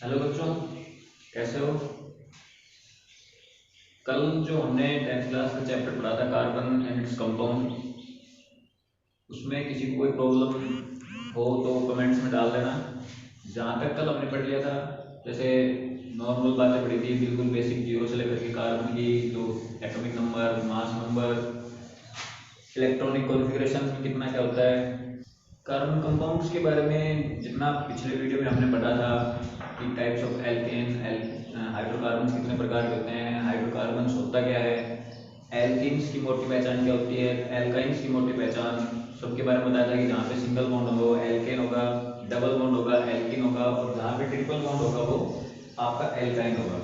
Hello बच्चों, कैसे हो। कल जो हमने 10th क्लास का चैप्टर पढ़ा था कार्बन एंड इट्स कंपाउंड, उसमें किसी को कोई प्रॉब्लम हो तो कमेंट्स में डाल देना। जहाँ तक कल हमने पढ़ लिया था, जैसे नॉर्मल बातें पढ़ी थी, बिल्कुल बेसिक जीरो से लेकर के कार्बन की जो atomic number, mass number, electronic configuration में कितना क्या होता है, कार्बन कंपाउंड्स के बारे में जितना पिछले वीडियो में हमने पढ़ा था कि टाइप्स ऑफ एल्केन, हाइड्रोकार्बन्स कितने प्रकार के होते हैं, हाइड्रोकार्बन्स होता क्या है, एल्किन्स की मोटी पहचान क्या होती है, एल्काइंस की मोटी पहचान, सबके बारे में बताया था कि जहाँ पे सिंगल बॉन्ड होगा वो एल्केन होगा, डबल बॉन्ड होगा एल्किन होगा, और जहाँ पे ट्रिपल बॉन्ड होगा वो आपका एल्काइन होगा।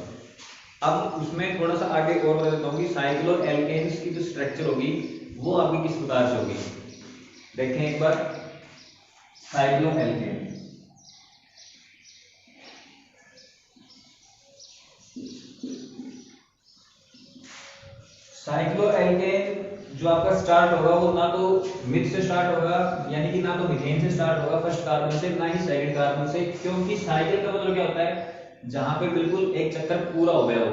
अब उसमें थोड़ा सा आगे और बता देता हूँ कि साइक्लो एल्केन्स की जो स्ट्रक्चर होगी वो आपकी किस प्रकार से होगी। देखें एक बार, साइक्लो एल्केन, साइक्लो एल्केन जो आपका स्टार्ट होगा वो ना तो मिथ से स्टार्ट होगा, यानी कि ना तो मीथेन से स्टार्ट होगा फर्स्ट कार्बन से, ना ही सेकंड कार्बन से, क्योंकि साइकिल का मतलब क्या होता है जहां पे बिल्कुल एक चक्कर पूरा हो गया हो,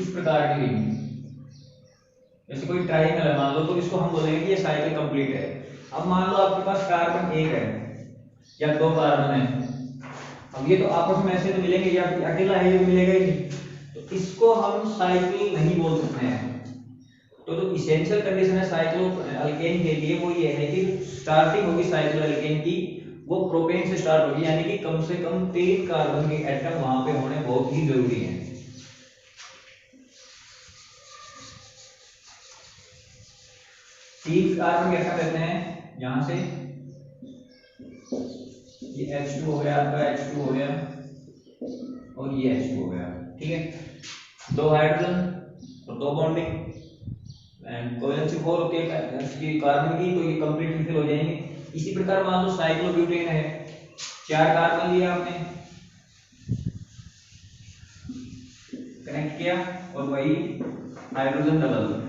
उस प्रकार की रिंग। जैसे कोई ट्रायंगल है मान लो, तो इसको हम बोलेंगे कि ये साइकिल कंप्लीट है। अब मान लो आपके पास कार्बन एक है या दो कार्बन है, अब ये तो आपस में ऐसे तो मिलेंगे, या अकेला है ये तो मिलेगा ही नहीं, तो इसको हम साइकिल नहीं बोल सकते हैं। तो जो इसेंशियल कंडीशन है साइक्लो अल्केन के लिए वो ये है कि स्टार्टिंग होगी साइक्लो अल्केन की, वो प्रोपेन से स्टार्ट होगी, यानी कि कम से कम 3 कार्बन के एटम वहां पे होने बहुत ही जरूरी है। 3 कार्बन के एटम रहते हैं यहां से, ये H2 हो गया, आपका H2 हो गया, और ये H2 हो गया, ठीक है। 2 हाइड्रोजन और 2 बॉन्डिंग, एंड कोवेलेंसी 4 होती है इसकी कार्बन की, तो ये कंप्लीट रिफिल हो जाएंगे। इसी प्रकार मान लो साइक्लोब्यूटेन है, 4 कार्बन लिया आपने, कनेक्ट किया, और वही हाइड्रोजन डबल,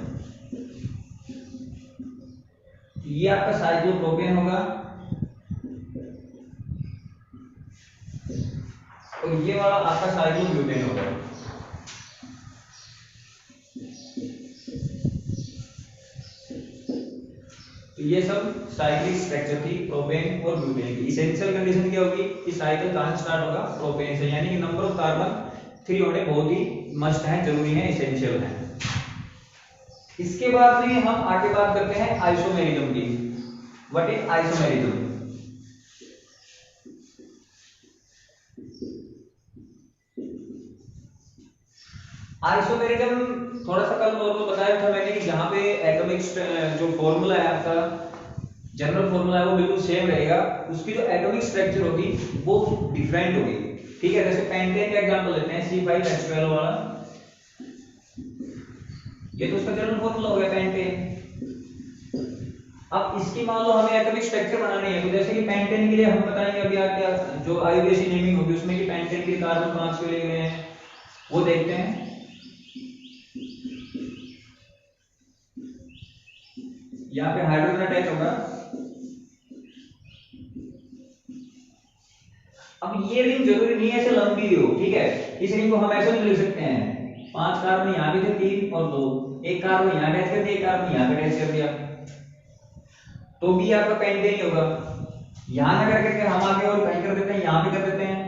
ये आपका साइक्लोप्रोपेन होगा, और ये वाला आपका साइक्लोब्यूटेन होगा। तो ये सब साइक्लिक स्ट्रक्चर थी प्रोपेन और ब्यूटेन की। इसेंशियल कंडीशन क्या होगी कि साइकिल कहां से स्टार्ट होगा, प्रोपेन से, यानी कि नंबर ऑफ कार्बन 3 होने बहुत ही मस्ट है, जरूरी है, इसेंशियल है। इसके बाद में हम आगे बात करते हैं आइसोमेरिज्म की। What is isomerism? आइसोमेरिज्म थोड़ा सा कल नॉर्मल बताया था मैंने कि जहां पे एटॉमिक जो फॉर्मूला है आपका, जनरल फॉर्मूला है वो बिल्कुल सेम रहेगा, उसकी जो एटॉमिक स्ट्रक्चर होगी वो डिफरेंट होगी, ठीक है। जैसे पेंटेन का एग्जांपल लेते हैं, C5H12 वाला, ये तो उसका जनरल फॉर्मूला हो गया पेंटेन। अब इसकी मान लो हमें एटॉमिक स्ट्रक्चर बनानी है, तो जैसे कि पेंटेन के लिए हम बताएंगे अभी आगे जो आईयूपीएसी नेमिंग होगी उसमें कि पेंटेन के कार्बन 5 क्यों लिए गए हैं वो देखते हैं। यहाँ पे हाइड्रोजन अटैच होगा। अब ये रिंग जरूरी नहीं है ऐसे लंबी हो, ठीक है। इस रिंग को हम ऐसे भी लिख सकते हैं, 5 कार्बन यहाँ भी थे, 3 और 2, एक कार्बन यहाँ अटैच कर दिया, एक कार्बन यहाँ पे अटैच कर दिया, तो भी आपका पेंटेन ही होगा। यहां ना करके हम आगे और कहीं कर देते हैं, यहां भी कर देते हैं,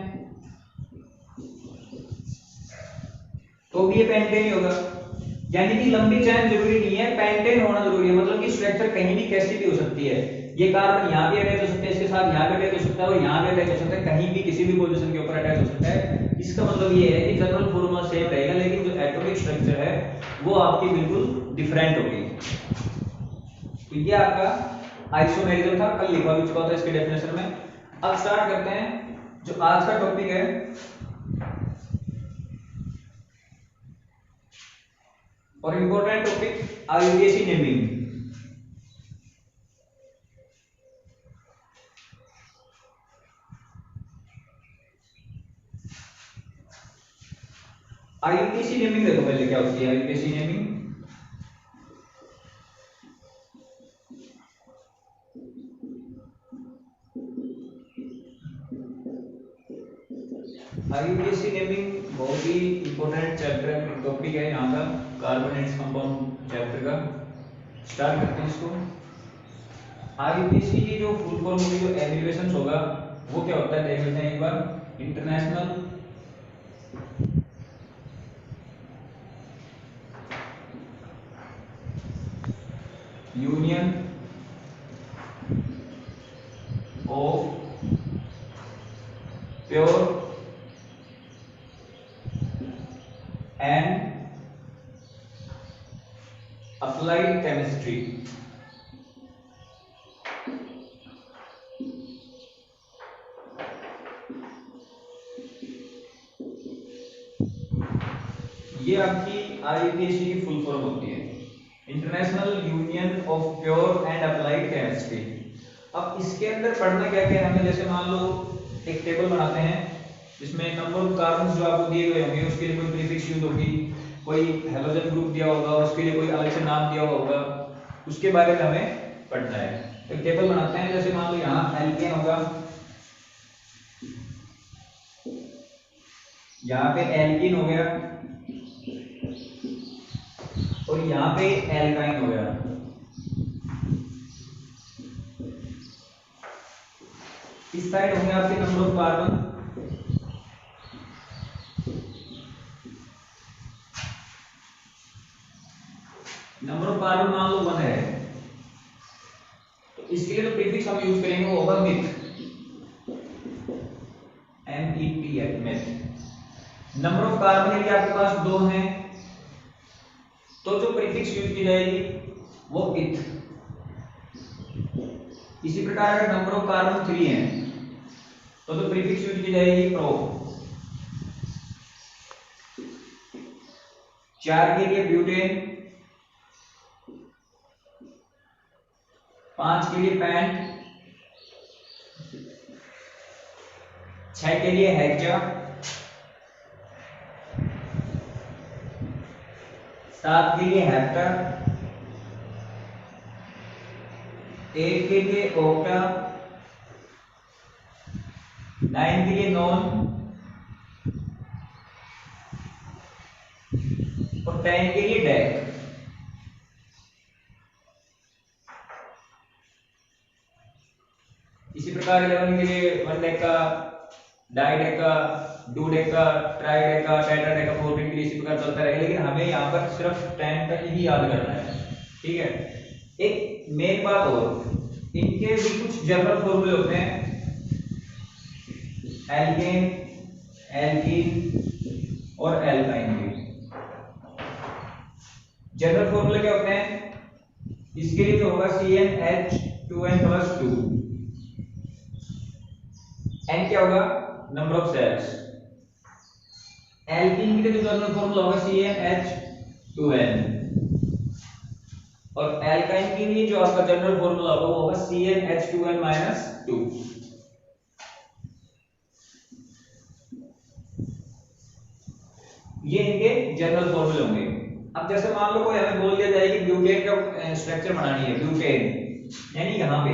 तो भी ये पेंटेन ही होगा। यानी कि लंबी चैन जरूरी नहीं है, पेंटेन होना जरूरी है, मतलब कि स्ट्रक्चर कहीं भी कैसी भी हो सकती है। ये कार्बन यहाँ भी अटैच हो सकता है, इसके साथ यहाँ भी अटैच हो सकता है, और यहाँ भी अटैच हो सकता है, कहीं भी किसी भी पोजीशन के ऊपर अटैच हो सकता है। इसका मतलब ये है कि जनरल फॉर्मूला सेम रहेगा, लेकिन जो एटॉमिक स्ट्रक्चर है वो आपकी बिल्कुल डिफरेंट होगी। तो ये आपका आइसोमेरिज्म था, कल लिखा भी चुका था इसके डेफिनेशन में। अब स्टार्ट करते हैं जो आज का टॉपिक है, और important topic IUPAC naming. IUPAC naming देखो पहले क्या होती है आईयूपीएसी नेमिंग। आईयूपीएसी नेमिंग बहुत ही इंपॉर्टेंट चैप्टर टॉपिक है यहाँ का, कार्बन एंड कंपाउंड चैप्टर का। स्टार्ट करते हैं इसको। आईयूपीएसी की जो फुल फॉर्म होगी, जो एब्रिविएशन होगा वो क्या होता है देख लेते हैं एक बार। International union of pure and applied chemistry. ये आपकी आईयूपीएसी की फुल फॉर्म होती है, international union of pure and applied chemistry. अब इसके अंदर पढ़ना क्या क्या है हमें, जैसे मान लो एक टेबल बनाते हैं जिसमें नंबर ऑफ कार्बन जो आपको दिए गए होंगे उसके लिए कोई प्रीफिक्स यूज होगी, कोई हेलोजन ग्रुप दिया होगा उसके लिए कोई अलग से नाम दिया होगा, उसके बारे में हमें पढ़ना है। एक टेबल बनाते हैं, जैसे मान लो यहाँ एल्केन होगा, यहाँ पे एल्कीन हो गया और यहाँ पे एल्काइन हो गया। इस साइड होंगे आपके number of carbon, number of carbon मान लो 1 है, तो इसके लिए जो प्रीफिक्स हम यूज करेंगे वो होगा myth, MET myth. Number of carbon यदि आपके पास 2 हैं तो जो प्रीफिक्स यूज की जाएगी वो इथ। इसी प्रकार अगर नंबर ऑफ कार्बन 3 है तो जो प्रीफिक्स यूज की जाएगी प्रो। 4 के लिए ब्यूटेन, 5 के लिए पैंट, 6 के लिए हेक्सा, 7 के लिए हेप्टा, 8 के लिए ओक्टा, 9 के लिए नॉन और 10 के लिए डेक। इसी प्रकार 11 के लिए 1 deca, di deca, do deca, tri deca, tetra deca, 14 के लिए इसी प्रकार चलता रहेगा, लेकिन हमें यहाँ पर सिर्फ 10 तक ही याद करना है। ठीक है, एक मेन बात और, इनके भी कुछ जनरल फॉर्मूले होते हैं, एल्केन, एल्कीन और एल्काइन के जनरल फॉर्मूले क्या होते हैं। इसके लिए जो होगा CnH2n+2, n क्या होगा नंबर ऑफ सेल्स। एल्कीन के लिए जो जनरल फॉर्मूला होगा CnH2n और एल्काइन के लिए जो आपका जनरल फॉर्मूला होगा वो होगा CnH2n-2। ये इनके जनरल फॉर्मूले होंगे। अब जैसे मान लो कोई हमें बोल दिया जाए कि ब्यूटेन का स्ट्रक्चर बनानी है, ब्यूटेन यानी यहां पे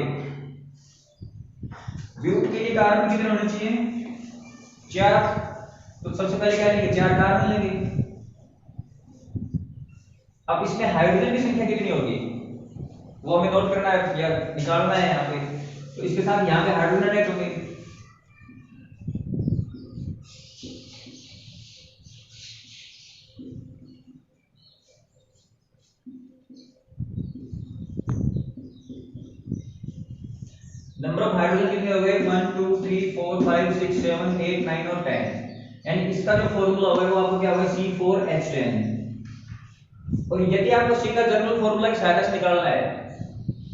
ब्यूट के लिए कार्बन कितने होने चाहिए 4, तो सबसे पहले क्या लेंगे 4 कार्बन लेंगे। अब इसमें हाइड्रोजन की संख्या कितनी होगी वो हमें नोट करना है या निकालना है यहाँ पे, तो इसके साथ यहाँ पे हाइड्रोजन ऐड होंगे। नंबर ऑफ हाइड्रोजन कितने हो गए 1 2 3 4 5 6 7 8 9 और 10। यानी इसका जो फॉर्मूला होगा वो आपको क्या होगा C4H10। और यदि आपको C का जनरल फॉर्मूला की सहायता से निकालना है,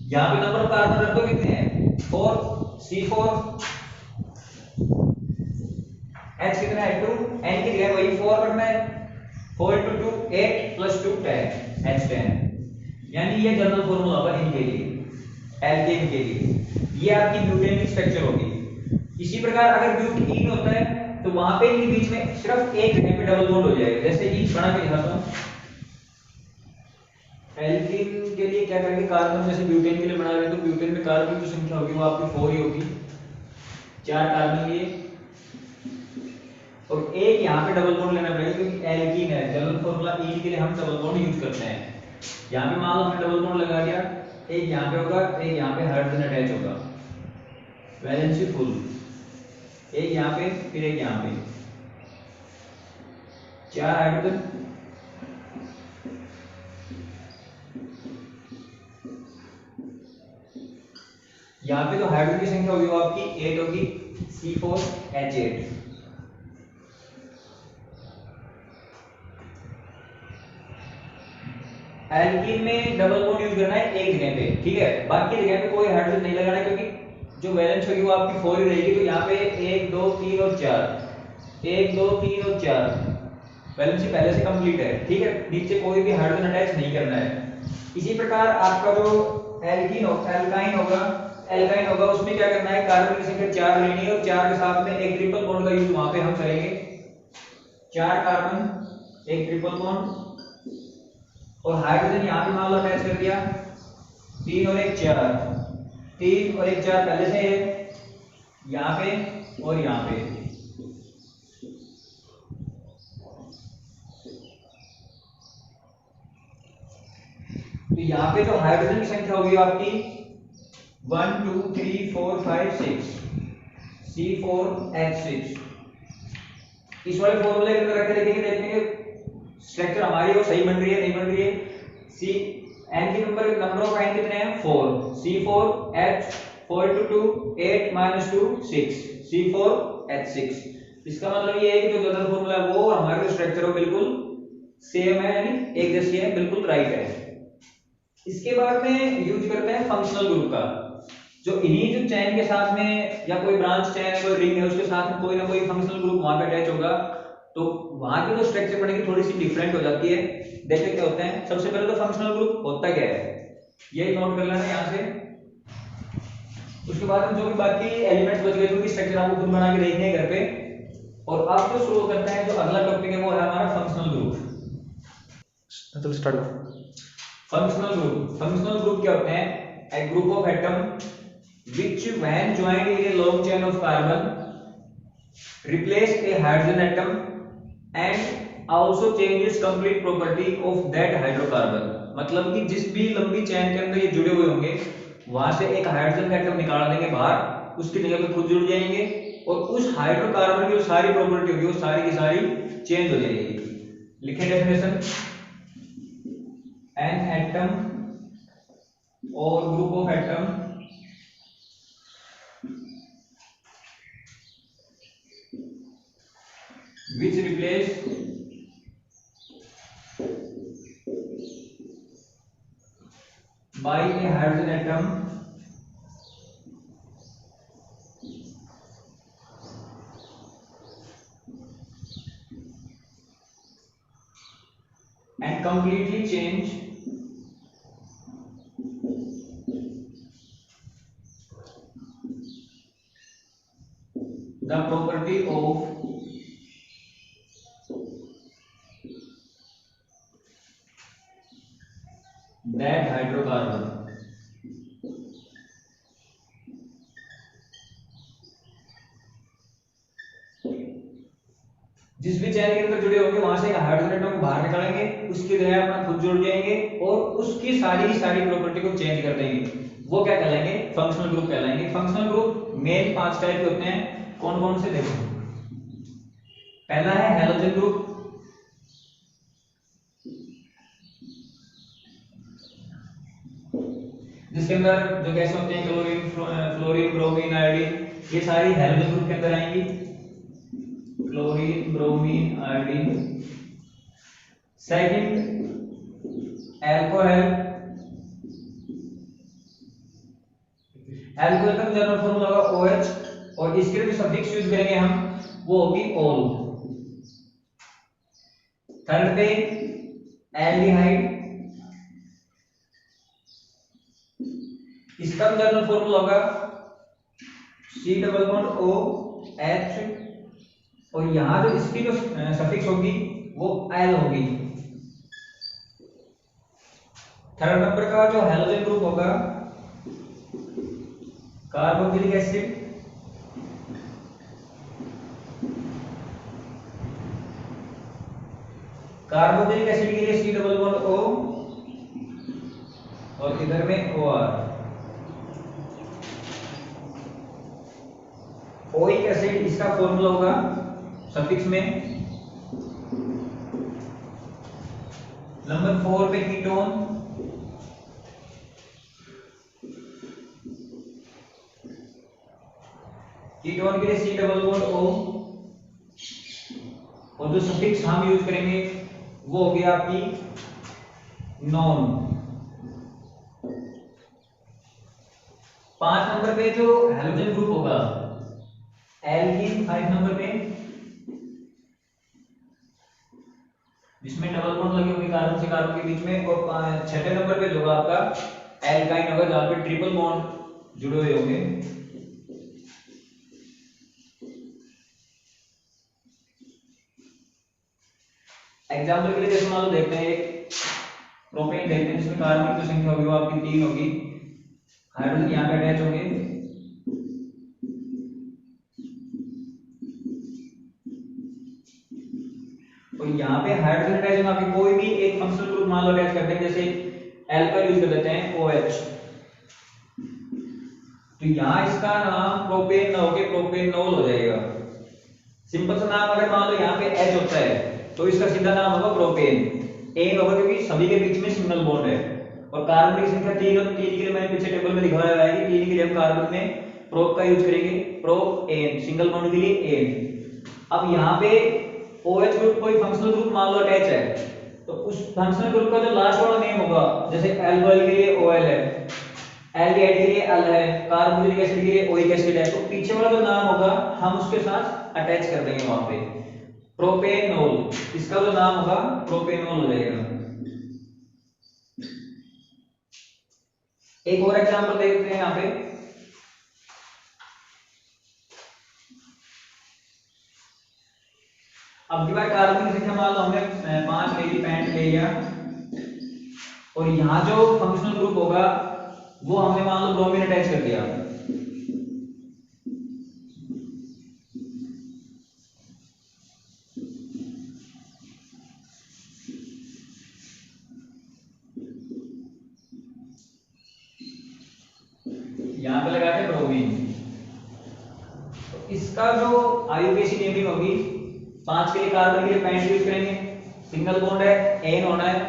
यहाँ पे नंबर ऑफ कार्बन रखो कितने हैं 4, C4, H कितना है 2, N की जगह वही 4 रखना है, 4 × 2 8 + 2 10 H10। यानी ये जनरल फॉर्मूला होगा इनके लिए, एल्केन के लिए। ये आपकी ब्यूटेन की स्ट्रक्चर होगी। इसी प्रकार अगर ब्यूटीन होता है तो वहां पे इनके बीच में सिर्फ एक जगह पे डबल बॉन्ड हो जाएगा। जैसे ईच बना के दिखाता हूं, एल्कीन के लिए क्या करेंगे कार्बन जैसे ब्यूटेन के लिए बना रहे हैं तो ब्यूटेन में कार्बन की संख्या होगी वो आपकी 4 ही होगी, 4 कार्बन लिए और एक यहाँ पे डबल बॉन्ड लेना पड़ेगा क्योंकि एल्कीन है, जनरल फॉर्मूला ईन के लिए हम डबल बॉन्ड यूज करते हैं। यहाँ पे मान लो हमने डबल बॉन्ड लगा दिया, एक यहाँ पे होगा, एक यहाँ पे हाइड्रोजन अटैच होगा, वैलेंसी फुल, एक यहाँ पे फिर एक यहाँ पे, 4 हाइड्रोजन, यहाँ पे तो हाइड्रोजन की संख्या होगी वो आपकी 8 होगी, C4H8। एल्कीन में डबल बॉन्ड यूज करना है एक जगह पे, ठीक है, बाकी जगह पे कोई हाइड्रोजन नहीं लगाना क्योंकि जो वैलेंस होगी वो आपकी 4 ही रहेगी। तो यहाँ पे 1 2 3 और 4, 1 2 3 और 4 वैलेंसी पहले से कंप्लीट है, ठीक है, नीचे कोई भी हाइड्रोजन अटैच नहीं करना है। इसी प्रकार आपका जो एल्कीन एल्काइन होगा उसमें क्या करना है, कार्बन की संख्या 4 लेनी है और 4 के साथ में एक ट्रिपल बॉन्ड का यूज वहां पे हम करेंगे। 4 कार्बन एक ट्रिपल बॉन्ड और हाइड्रोजन यहाँ पे मान लो अटैच कर दिया, 3 और 1 4, 3 और 1 4 पहले से है यहाँ पे और यहाँ पे। तो यहाँ पे जो हाइड्रोजन की संख्या होगी आपकी 1 2 3 4 5 6, C4H6। इस वाले फॉर्मूले के अंदर रख के देखेंगे स्ट्रक्चर हमारी वो सही बन रही है नहीं बन रही है। सी एन की नंबर ऑफ एन कितने हैं 4, C4H 4 2 8 -2 6, C4H6। इसका मतलब ये है कि जो जनरल फॉर्मूला है वो हमारे जो स्ट्रक्चर हो बिल्कुल सेम है, यानी एक जैसी है, बिल्कुल राइट है। इसके बाद में यूज करते हैं फंक्शनल ग्रुप का, जो इन्हीं जो चेन के साथ में या कोई ब्रांच चेन कोई रिंग है उसके साथ में कोई ना कोई फंक्शनल ग्रुप वहां पे अटैच होगा, तो वहां की जो स्ट्रक्चर बनेगी थोड़ी सी डिफरेंट हो जाती है। देखते क्या होते हैं। सबसे पहले तो फंक्शनल ग्रुप होता क्या है ये नोट कर लेना यहाँ से। उसके बाद हम जो भी बाकी एलिमेंट्स बच गए जो भी स्ट्रक्चर आपको खुद बना के देखने हैं घर पे। और अब जो शुरू करते हैं, जो अगला टॉपिक है वो है हमारा फंक्शनल ग्रुप। चलो स्टार्ट करो। फंक्शनल ग्रुप क्या होते हैं? A group of atom which when joined in a long chain of carbon replace a hydrogen atom and also changes complete property of that hydrocarbon। मतलब कि जिस भी लंबी चेन के अंदर ये जुड़े हुए होंगे वहां से एक हाइड्रोजन का एटम निकाल देंगे बाहर, उसकी जगह पे खुद जुड़ जाएंगे और उस हाइड्रोकार्बन की जो सारी प्रॉपर्टी होगी वो सारी की सारी चेंज हो जाएगी। लिखें डेफिनेशन, एन एटम और group of atom which replace by a hydrogen atom and completely change the property of that hydrocarbon। जिस भी चेन के अंदर जुड़े होंगे वहां से एक हाइड्रोजन एटम को बाहर निकालेंगे, उसकी जगह अपना खुद जुड़ जाएंगे और उसकी सारी की सारी प्रॉपर्टी को चेंज कर देंगे। वो क्या कहलाएंगे? फंक्शनल ग्रुप कहलाएंगे। फंक्शनल ग्रुप मेन 5 टाइप के होते हैं। कौन कौन से? देखो, पहला है हैलोजन ग्रुप, जिसके अंदर जो गैस होते हैं क्लोरीन फ्लोरीन ब्रोमीन आयोडीन, ये सारी हैलोजन ग्रुप के अंदर आएंगी। Chlorine bromine iodine. Second alcohol. Alcohol का जनरल फॉर्मूला होगा OH और इसके लिए जो सफिक्स यूज करेंगे हम वो होगी ओल। थर्ड पे एल्डिहाइड, इसका जनरल फॉर्मूला होगा C≡OH और यहां जो इसकी जो सफिक्स होगी वो एल होगी। थर्ड नंबर का जो हैलोजन ग्रुप होगा कार्बोक्सिलिक एसिड कार्बोक्सिलिक एसिड के लिए C डबल बॉन्ड O और इधर में OR। ओइक एसिड इसका फॉर्मूला होगा सफिक्स में नंबर 4 पे कीटोन, कीटोन के लिए C डबल बॉन्ड O और जो सफिक्स हम यूज करेंगे वो हो गया आपकी नॉन। 5 नंबर पे जो हैलोजन ग्रुप होगा एल्कीन, 5 नंबर पे जिसमें डबल बॉन्ड लगे होंगे कार्बन से कार्बन के बीच में, और 6 नंबर पे जो होगा आपका एल्काइन होगा जहां पे ट्रिपल बॉन्ड जुड़े हुए होंगे। एग्जाम्पल के लिए जैसे मान लो देखते हैं एक प्रोपेन देखते हैं जिसमें कार्बन की संख्या होगी वो आपकी 3 होगी, हाइड्रोजन यहाँ पे अटैच होंगे, और यहाँ पे हाइड्रोजन अटैच होगा आपके कोई भी एक फंक्शनल ग्रुप मान लो अटैच करते हैं, जैसे एल्काइल यूज कर देते हैं OH, तो यहाँ इसका नाम प्रोपेन ना होके प्रोपेनॉल हो जाएगा। सिंपल सा नाम अगर मान लो यहाँ पे H होता है तो इसका सीधा नाम होगा प्रोपेन, एन होगा क्योंकि सभी के बीच में सिंगल बॉन्ड है, और कार्बन की संख्या 3 है तो 3 के लिए मैंने पीछे टेबल में दिखाया हुआ है कि 3 के लिए हम कार्बन में प्रोप का यूज करेंगे, प्रोप एन, सिंगल बॉन्ड के लिए एन। अब यहाँ पे OH ग्रुप कोई फंक्शनल ग्रुप मान लो अटैच है तो उस फंक्शनल ग्रुप का जो लास्ट वाला नेम होगा, जैसे एल्कोहल के लिए OL है, एल्डिहाइड के लिए L है, कार्बोक्सिलिक एसिड के लिए ओइक एसिड है, तो पीछे वाला जो नाम होगा हम उसके साथ अटैच कर देंगे वहां पे प्रोपेनॉल, इसका जो नाम होगा प्रोपेनॉल हो जाएगा। एक और एग्जांपल देखते हैं यहाँ पे, अब की बार कार्बन की संख्या मान लो हमने 5 ले ली, 65 ले लिया, और यहाँ जो फंक्शनल ग्रुप होगा वो हमने मान लो ब्रोमीन अटैच कर दिया, यहाँ पे लगाते हैं ब्रोमीन, तो इसका जो आईयूपीएसी नेमिंग होगी 5 के लिए कार्बन के लिए पेंट यूज करेंगे, सिंगल बॉन्ड है, एन होना है,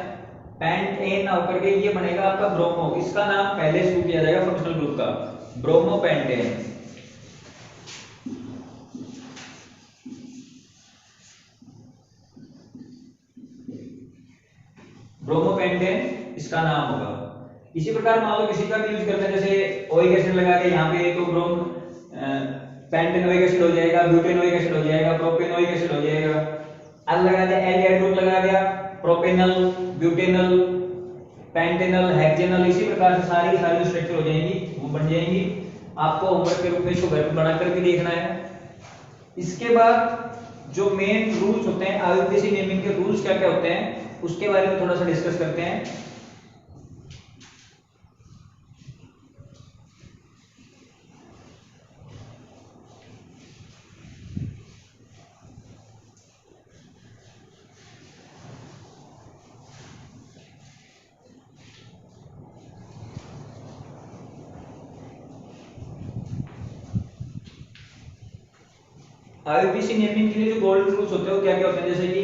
पेंट एन ना होकर के ये बनेगा आपका ब्रोमो, इसका नाम पहले शुरू किया जाएगा फंक्शनल ग्रुप का ब्रोमो पेंटेन। ब्रोमो पेंटेन इसका नाम होगा। इसी प्रकार मान लो किसी का भी यूज करते हैं, जैसे ओइक एसिड लगा के यहाँ पे तो ब्रोम पेंटेनोइक एसिड हो जाएगा, ब्यूटेनोइक एसिड हो जाएगा, प्रोपेनोइक एसिड हो जाएगा, एल लगा दिया, एल्डिहाइड ग्रुप लगा दिया, प्रोपेनल, ब्यूटेनल, पेंटेनल, हेक्सेनल, इसी प्रकार से सारी सारी स्ट्रक्चर हो जाएंगी, वो बन जाएंगी। आपको होमवर्क के रूप में इसको घर पे बना करके देखना है। इसके बाद जो मेन रूल्स होते हैं आईयूपीएसी नेमिंग के रूल्स क्या क्या होते हैं उसके बारे में थोड़ा सा डिस्कस करते हैं। आईयूपीएसी नेमिंग के लिए जो गोल्डन रूल्स होते हैं वो क्या क्या होते हैं, जैसे कि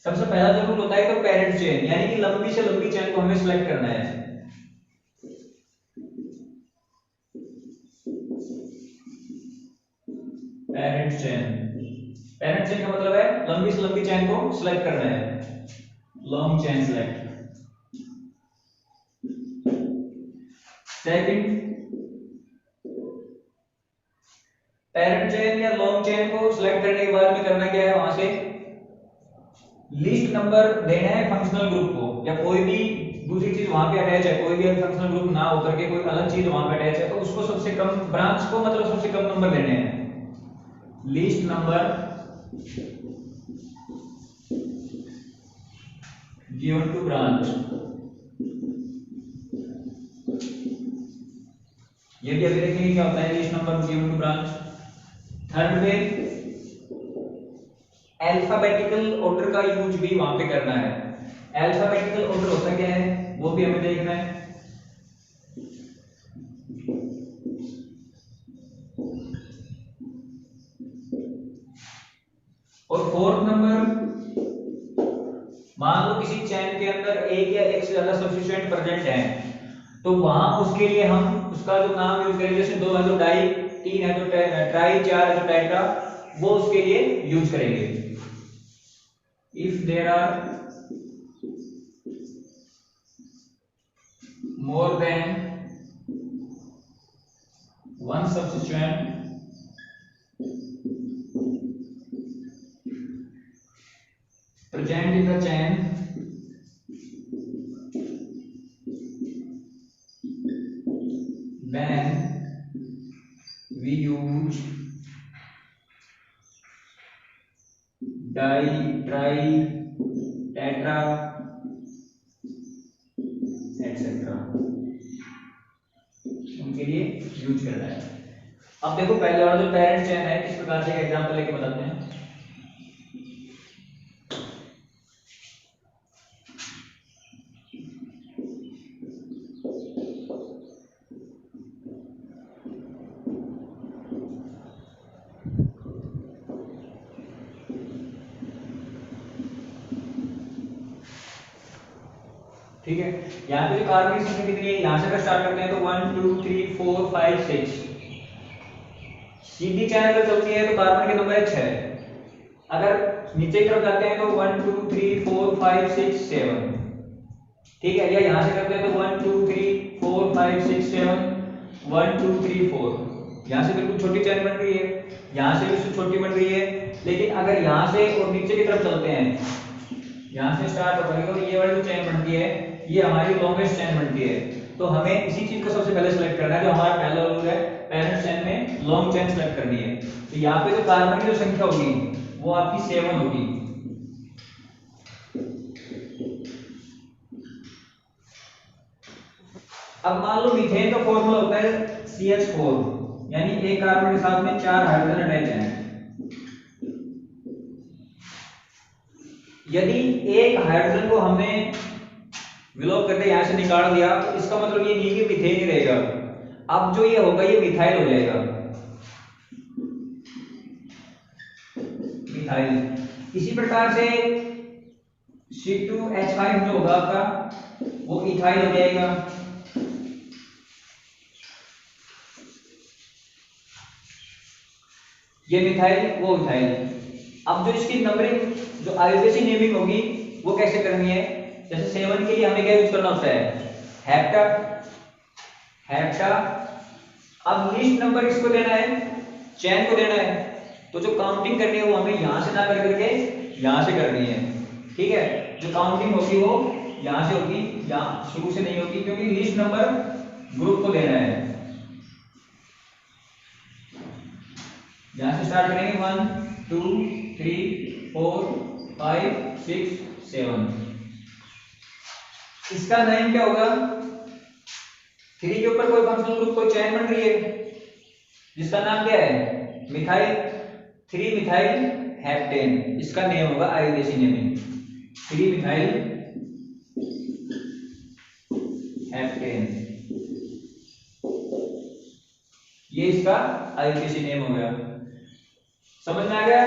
सबसे पहला जो रूल होता है तो पेरेंट चेन, यानी कि लंबी से लंबी चेन को हमें सिलेक्ट करना है। पेरेंट चेन, पेरेंट चेन का मतलब है लंबी से लंबी चेन को सिलेक्ट करना है, long chain select. Second, parent chain या लॉन्ग चेन को सिलेक्ट करने के बाद में करना क्या है, वहां से लीस्ट नंबर देना है फंक्शनल ग्रुप को, या कोई भी दूसरी चीज वहां पे अटैच है, कोई भी फंक्शनल ग्रुप ना होकर के कोई अलग चीज वहां पे अटैच है तो उसको सबसे कम, ब्रांच को मतलब सबसे कम नंबर देने हैं, least number given to branch, ये भी अभी देखेंगे क्या होता है least number given to branch. Third पे अल्फाबेटिकल ऑर्डर का यूज भी वहां पे करना है। अल्फाबेटिकल ऑर्डर होता क्या है वो भी हमें देखना है। और फोर्थ नंबर, मान लो किसी चैन के अंदर एक या एक से ज्यादा सब्स्टिट्यूएंट प्रेजेंट है, तो वहां उसके लिए हम उसका जो नाम यूज करेंगे, जैसे 2 है तो डाई, 3 है तो ट्राई, 4 है तो टेट्रा, वो उसके लिए यूज करेंगे। If there are more than one substituent present in the chain, then we use di, tri, tetra, etc. उनके लिए यूज करना है। अब देखो पहले वाला जो पेरेंट चेन है, किस प्रकार से एक एग्जांपल लेके बताते हैं। ठीक है, यहाँ पे जो कार्बन की संख्या कितनी है, यहाँ से अगर स्टार्ट करते हैं तो 1 2 3 4 5 6, सीधी चैन अगर चलती है तो कार्बन के नंबर 6। अगर नीचे की तरफ जाते हैं तो 1 2 3 4 5 6 7, ठीक है, या यहाँ से करते हैं तो 1 2 3 4 5 6 7 1 2 3 4, यहाँ से बिल्कुल छोटी चैन बन रही है, यहाँ से भी छोटी बन रही है। लेकिन अगर यहाँ से और नीचे की तरफ चलते हैं, यहाँ से स्टार्ट होकर तो ये वाली जो चैन बनती है ये हमारी लॉन्गेस्ट चैन बनती है। तो हमें इसी चीज को सबसे पहले सेलेक्ट करना है, जो हमारा पहला रूल है पेरेंट चैन में लॉन्ग चैन सेलेक्ट करनी है। तो यहाँ पे जो कार्बन की जो संख्या होगी वो आपकी 7 होगी। अब मान लो मीथेन का फॉर्मूला होता है CH4, यानी एक कार्बन के साथ में 4 हाइड्रोजन अटैच हैं। यदि एक हाइड्रोजन को हमने विलोप करके यहां से निकाल दिया तो इसका मतलब ये नहीं कि मीथेन ही रहेगा, अब जो ये होगा ये मिथाइल हो जाएगा, मिथाइल। इसी प्रकार से C2H5 जो होगा आपका वो इथाइल हो जाएगा। ये मिथाइल वो इथाइल। अब जो इसकी नंबरिंग जो आईयूपीएसी नेमिंग होगी वो कैसे करनी है, जैसे 7 के लिए हमें क्या यूज करना होता है, हेप्टा, हेप्टा। अब लिस्ट नंबर किसको देना है, चैन को देना है, तो जो काउंटिंग करनी है वो हमें यहां से ना करके यहां से करनी है। ठीक है, जो काउंटिंग होगी वो यहां से होगी, यहां शुरू से नहीं होगी, क्योंकि लिस्ट नंबर ग्रुप को देना है। यहां से स्टार्ट करेंगे 1 2 3 4 5 6 7। इसका नेम क्या होगा, 3 के ऊपर कोई फंक्शनल ग्रुप कोई चैन बन रही है जिसका नाम क्या है, मिथाइल 3 मिथाइल हेप्टेन। इसका नेम होगा आईयूपीएसी नेमिंग 3 मिथाइल हेप्टेन, ये इसका आईयूपीएसी नेम हो गया। समझ में आ गया।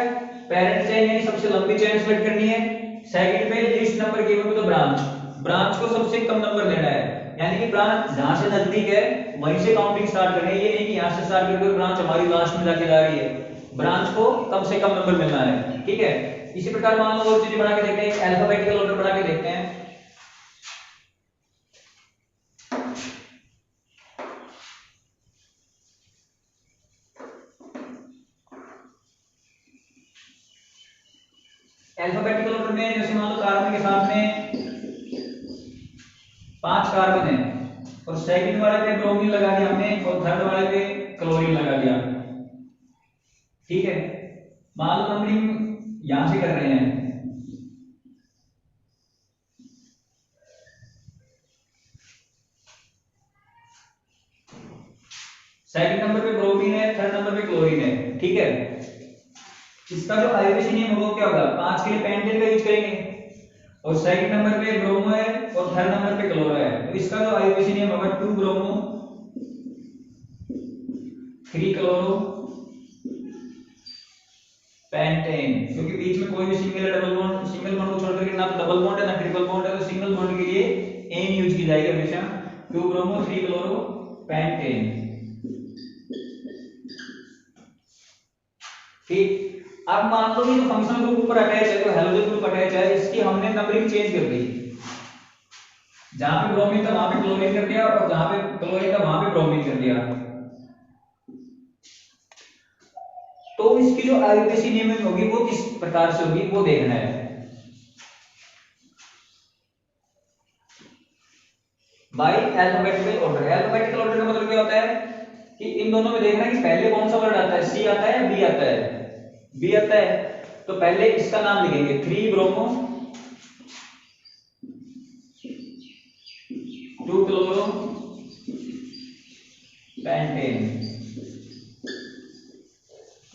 पेरेंट चेन यानी सबसे लंबी चेन सेलेक्ट करनी है। सेकंड पे list number given to the branch, branch को सबसे कम नंबर देना है, यानी कि ब्रांच जहां से नजदीक है वहीं से काउंटिंग स्टार्ट करनी है। ये नहीं कि यहां से स्टार्ट करके ब्रांच हमारी लास्ट में जाके जा रही है, ब्रांच को कम से कम नंबर मिलना है। ठीक है, इसी प्रकार मान लो और चीजें बना के देखते हैं, अल्फाबेटिकल ऑर्डर बना के देखते हैं। अल्फाबेटिकल ऑर्डर में जैसे मान लो कार्बन के साथ में 5 कार्बन है और सेकंड वाले पे ब्रोमीन लगा दिया हमने और थर्ड वाले पे क्लोरीन लगा दिया। ठीक है, मान लो नंबरिंग यहां से कर रहे हैं, सेकंड नंबर पे ब्रोमीन है, थर्ड नंबर पे क्लोरीन है, ठीक है। इसका जो आईयूपीएसी नेम होगा क्या होगा, 5 के लिए पेंटेन का यूज करेंगे, और सेकंड नंबर पे ब्रोमो है और थर्ड नंबर पे क्लोरो है, तो इसका जो आईयूपीएसी नेम होगा 2 ब्रोमो 3 क्लोरो पेंटेन, क्योंकि बीच में कोई भी सिंगल या डबल बॉन्ड, सिंगल बॉन्ड को छोड़ करके ना तो डबल बॉन्ड है ना ट्रिपल बॉन्ड है, तो सिंगल बॉन्ड के लिए एन यूज की जाएगी हमेशा, 2 ब्रोमो 3 क्लोरो पेंटेन। ठीक, अब मान लो ये फंक्शनल ग्रुप ऊपर अटैच है, तो हैलोजन ग्रुप अटैच है, इसकी हमने नंबरिंग चेंज कर दी, जहां पे ब्रोमीन था वहां पे क्लोरीन कर दिया, और जहां पे क्लोरीन था वहां पे ब्रोमीन कर दिया। तो इसकी जो आईयूपीएसी नेमिंग होगी वो किस प्रकार से होगी वो देखना है। By alphabetical order. Alphabetical order का मतलब क्या होता है कि इन दोनों में देखना है कि पहले कौन सा वर्ड आता है, सी आता है या बी आता है, बी आता है, तो पहले इसका नाम लिखेंगे 3 ब्रोमो 2 क्लोरो पेंटेन,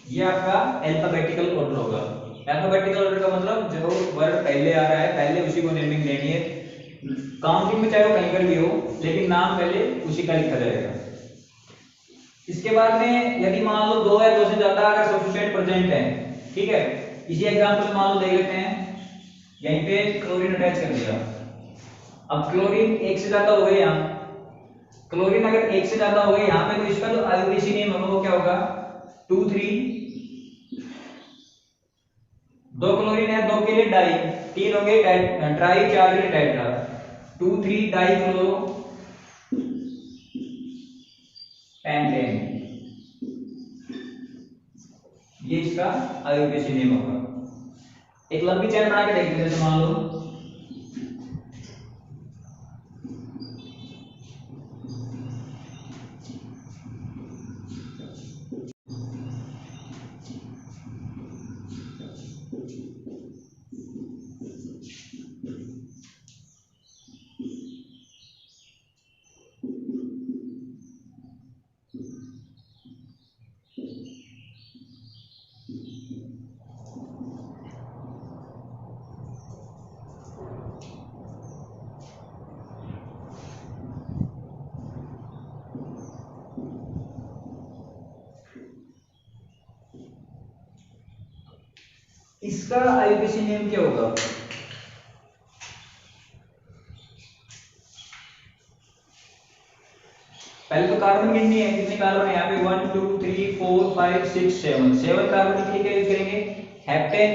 ये आपका अल्फाबेटिकल ऑर्डर होगा। अल्फाबेटिकल ऑर्डर का मतलब जो वर्ड पहले आ रहा है पहले उसी को नेमिंग देनी है, काउंटिंग में चाहे वो कहीं पर भी हो, लेकिन नाम पहले उसी का लिखा जाएगा। इसके बाद में यदि मान लो 2 या 2 से ज्यादा अगर सब्स्टिट्यूएंट प्रेजेंट है, ठीक है, इसी एग्जांपल में मान लो देख लेते हैं, यहीं पे क्लोरीन अटैच कर दिया, अब क्लोरीन एक से ज्यादा हो गए, यहाँ क्लोरीन अगर एक से ज्यादा हो गए यहाँ पे, तो इसका जो आईयूपीएसी नेम होगा वो क्या होगा 2 3, 2 क्लोरीन है, 2 के लिए डाई, 3 हो गए ट्राई, 4 के लिए टेट्रा, 2 3 डाई क्लोरो पेंटेन, ये इसका आईयूपीएसी नेम होगा। एक लंबी चेन बना के देखते हैं, जैसे मान लो इसका आईयूपीएसी नेम क्या होगा, पहले तो कार्बन गिननी है, कितने कार्बन है यहाँ पे 1 2 3 4 5 6 7 कार्बन के लिए क्या यूज करेंगे हेप्टेन,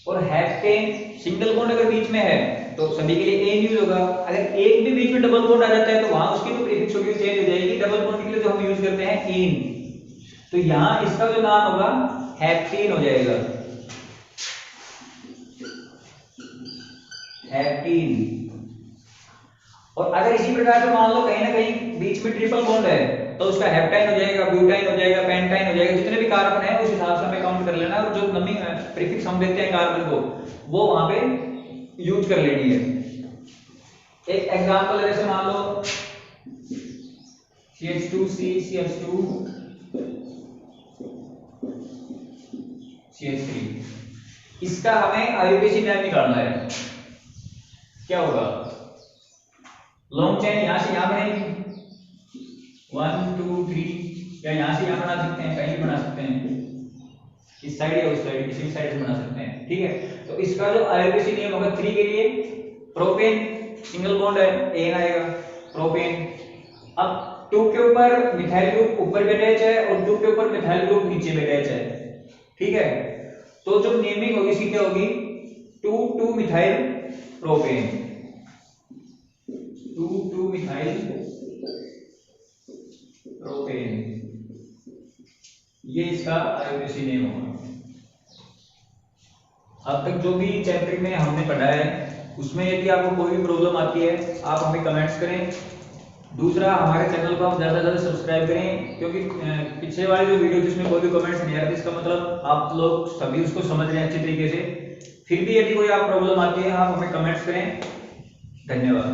और हेप्टेन सिंगल बॉन्ड अगर बीच में है तो सभी के लिए एन यूज होगा, अगर एक भी बीच में डबल बॉन्ड आ जाता है तो वहां उसकी तो प्रीफिक्स होगी चेंज हो जाएगी, डबल बॉन्ड के लिए जो हम यूज करते हैं एन, तो यहाँ इसका जो नाम होगा हेप्टेन हो जाएगा, हेप्टेन। और अगर इसी प्रकार से मान लो कहीं ना कहीं बीच में ट्रिपल बॉन्ड है तो उसका हेप्टाइन हो जाएगा, ब्यूटाइन हो जाएगा, पेंटाइन हो जाएगा, जितने भी कार्बन है उस हिसाब से हमें काउंट कर लेना, और जो नंबरिंग प्रीफिक्स हम देते हैं कार्बन को वो वहां पे यूज कर लेनी है। एक एग्जांपल जैसे मान लो CH2C CH2 CH3, इसका हमें आईयूपीएसी नेम निकालना है, क्या होगा लॉन्ग चेन यहां से यहां बनेगी 1 2 3, या यहां से यहां बना सकते हैं, कहीं भी बना सकते हैं, इस साइड या उस साइड किसी भी साइड से बना सकते हैं, ठीक है। तो इसका जो आईयूपीएसी नेम होगा 3 के लिए प्रोपेन, सिंगल बॉन्ड है एन आएगा प्रोपेन, अब 2 के ऊपर मिथाइल ग्रुप ऊपर पे अटैच है और 2 के ऊपर मिथाइल ग्रुप नीचे पे अटैच है, ठीक है। तो जो नेमिंग होगी इसकी क्या होगी 2 2 मिथाइल प्रोपेन, 2 2 मिथाइल प्रोपेन, ये इसका आईयूपीएसी नेम होगा। अब तक जो भी चैप्टर में हमने पढ़ा है उसमें यदि आपको कोई भी प्रॉब्लम आती है आप हमें कमेंट्स करें, दूसरा हमारे चैनल को आप ज्यादा से ज्यादा सब्सक्राइब करें, क्योंकि पिछले वाली जो वीडियो जिसमें कोई भी कमेंट्स नहीं आ रहा, इसका मतलब आप लोग सभी उसको समझ रहे हैं अच्छे तरीके से। फिर भी यदि कोई आप प्रॉब्लम आती है आप हमें कमेंट्स करें। धन्यवाद।